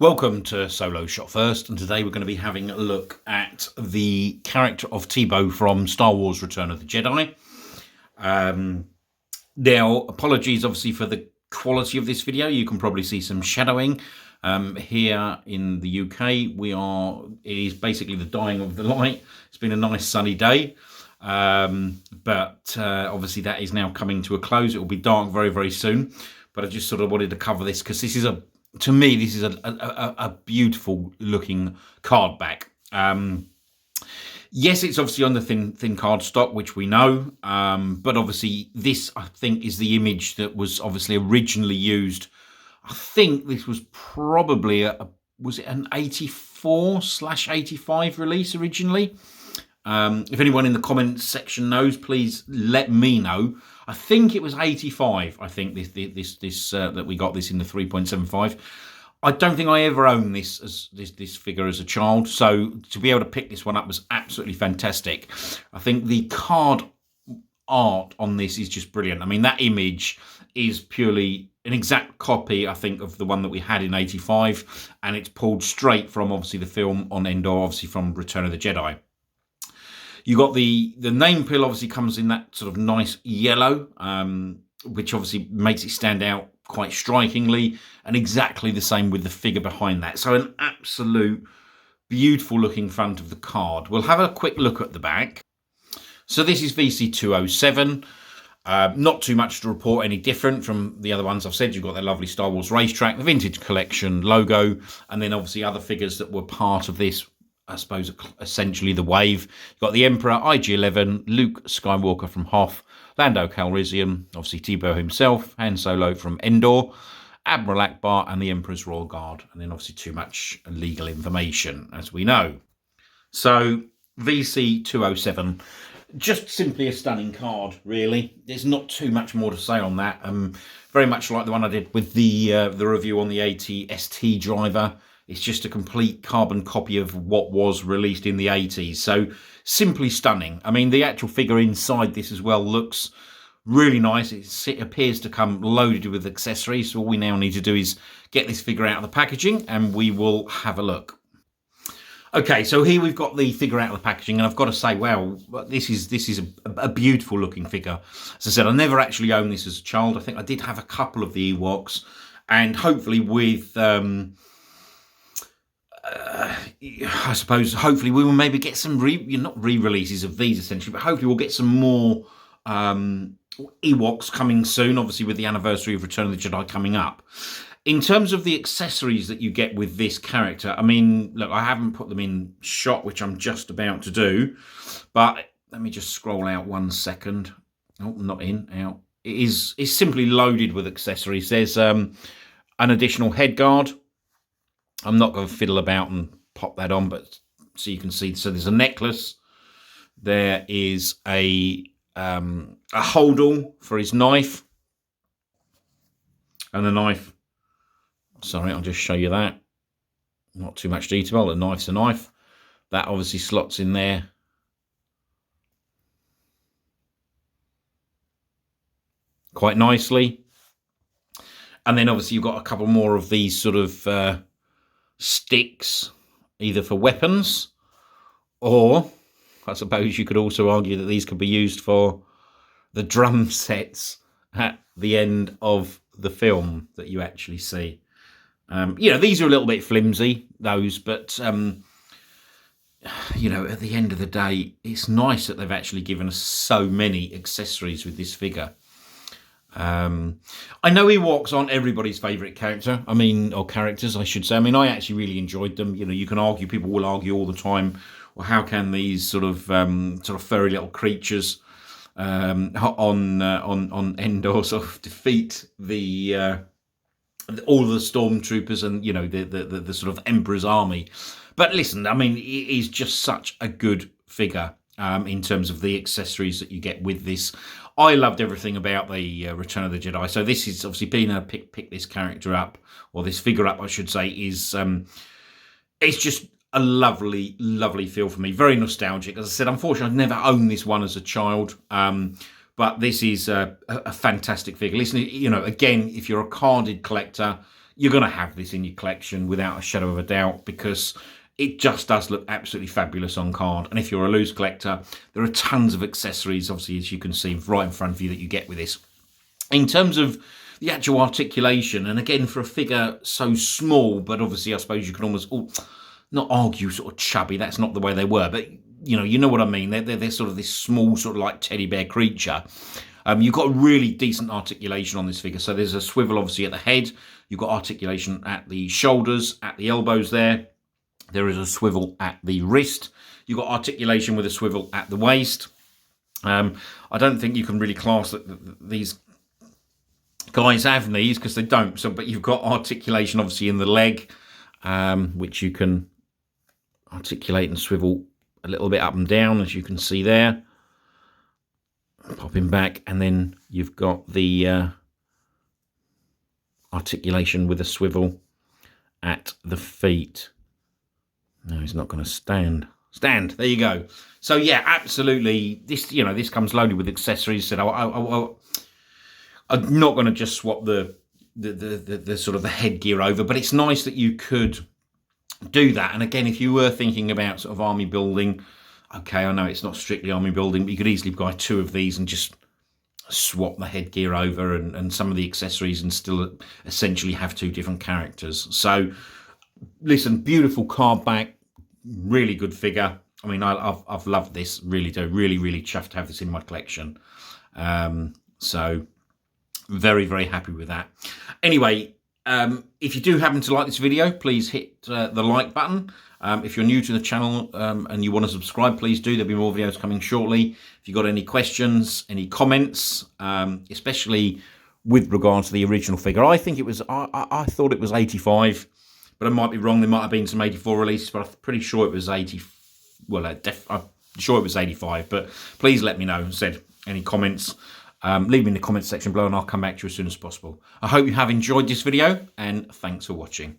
Welcome to Solo Shot First, and today we're going to be having a look at the character of Teebo from Star Wars Return of the Jedi. Now, apologies obviously for the quality of this video. You can probably see some shadowing. Here in the UK, it is basically the dying of the light. It's been a nice sunny day, but obviously that is now coming to a close. It will be dark very, very soon, but I just sort of wanted to cover this because this is to me, this is a beautiful looking card back. Yes, it's obviously on the thin card stock, which we know, but obviously this, I think, is the image that was obviously originally used. I think this was probably was it an 84/85 release originally? If anyone in the comments section knows, please let me know. I think it was 85. I think this that we got this in the 3.75. I don't think I ever owned this figure as a child, so to be able to pick this one up was absolutely fantastic. I think the card art on this is just brilliant. I mean, that image is purely an exact copy, I think, of the one that we had in 85, and it's pulled straight from obviously the film on Endor, obviously from Return of the Jedi. You got the name pill obviously comes in that sort of nice yellow, which obviously makes it stand out quite strikingly, and exactly the same with the figure behind that. So an absolute beautiful looking front of the card. We'll have a quick look at the back. So this is VC207. Not too much to report any different from the other ones I've said. You've got the lovely Star Wars racetrack, the Vintage Collection logo, and then obviously other figures that were part of this, I suppose, essentially the wave. You've got the Emperor, IG-11, Luke Skywalker from Hoth, Lando Calrissian, obviously Teebo himself, Han Solo from Endor, Admiral Akbar, and the Emperor's Royal Guard. And then obviously too much legal information, as we know. So VC207, just simply a stunning card, really. There's not too much more to say on that. Very much like the one I did with the review on the AT-ST driver. It's just a complete carbon copy of what was released in the 80s. So simply stunning. I mean, the actual figure inside this as well looks really nice. It appears to come loaded with accessories. So all we now need to do is get this figure out of the packaging and we will have a look. Okay, so here we've got the figure out of the packaging, and I've got to say, wow, this is a beautiful looking figure. As I said, I never actually owned this as a child. I think I did have a couple of the Ewoks, and hopefully with I suppose hopefully we will maybe get some not re-releases of these essentially, but hopefully we'll get some more Ewoks coming soon, obviously with the anniversary of Return of the Jedi coming up. In terms of the accessories that you get with this character, I mean, look, I haven't put them in shot, which I'm just about to do, but let me just scroll out 1 second. Oh, not in, out. It's simply loaded with accessories. There's an additional head guard. I'm not going to fiddle about and pop that on, but so you can see. So there's a necklace. There is a holdall for his knife, and the knife. Sorry, I'll just show you that. Not too much detail. The knife's a knife. That obviously slots in there. Quite nicely. And then obviously you've got a couple more of these sort of sticks, either for weapons, or I suppose you could also argue that these could be used for the drum sets at the end of the film that you actually see. These are a little bit flimsy, those, but at the end of the day, it's nice that they've actually given us so many accessories with this figure. I know Ewoks aren't everybody's favourite character. Or characters, I should say. I mean, I actually really enjoyed them. You can argue, people will argue all the time, well, how can these sort of furry little creatures on Endor sort of defeat all the stormtroopers and the sort of Emperor's army? But listen, I mean, it is just such a good figure in terms of the accessories that you get with this. I loved everything about the Return of the Jedi. So this is obviously being able to pick this character up, or this figure up, I should say, is it's just a lovely, lovely feel for me. Very nostalgic. As I said, unfortunately, I've never owned this one as a child. But this is a fantastic figure. Listen, again, if you're a carded collector, you're going to have this in your collection without a shadow of a doubt, because it just does look absolutely fabulous on card. And if you're a loose collector, there are tons of accessories, obviously, as you can see right in front of you, that you get with this. In terms of the actual articulation, and again, for a figure so small, but obviously I suppose you can almost not argue sort of chubby, that's not the way they were, but you know what I mean. They're sort of this small sort of like teddy bear creature. You've got really decent articulation on this figure. So there's a swivel obviously at the head. You've got articulation at the shoulders, at the elbows there. There is a swivel at the wrist. You've got articulation with a swivel at the waist. I don't think you can really class that these guys have knees, because they don't. So, but you've got articulation obviously in the leg, which you can articulate and swivel a little bit up and down, as you can see there. Popping back, and then you've got the articulation with a swivel at the feet. No, he's not going to stand. Stand. There you go. So yeah, absolutely. This, this comes loaded with accessories. Said I'm not going to just swap the sort of the headgear over, but it's nice that you could do that. And again, if you were thinking about sort of army building, okay, I know it's not strictly army building, but you could easily buy 2 of these and just swap the headgear over and some of the accessories, and still essentially have 2 different characters. So listen, beautiful card back, really good figure. I mean, I've loved this, really do. Really chuffed to have this in my collection. So very, very happy with that. Anyway, if you do happen to like this video, please hit the like button. If you're new to the channel and you want to subscribe, please do. There'll be more videos coming shortly. If you've got any questions, any comments, especially with regard to the original figure, I think it was, I thought it was 85, but I might be wrong. There might have been some 84 releases, but I'm pretty sure it was 80. Well, I'm sure it was 85, but please let me know. Said any comments, leave me in the comments section below, and I'll come back to you as soon as possible. I hope you have enjoyed this video, and thanks for watching.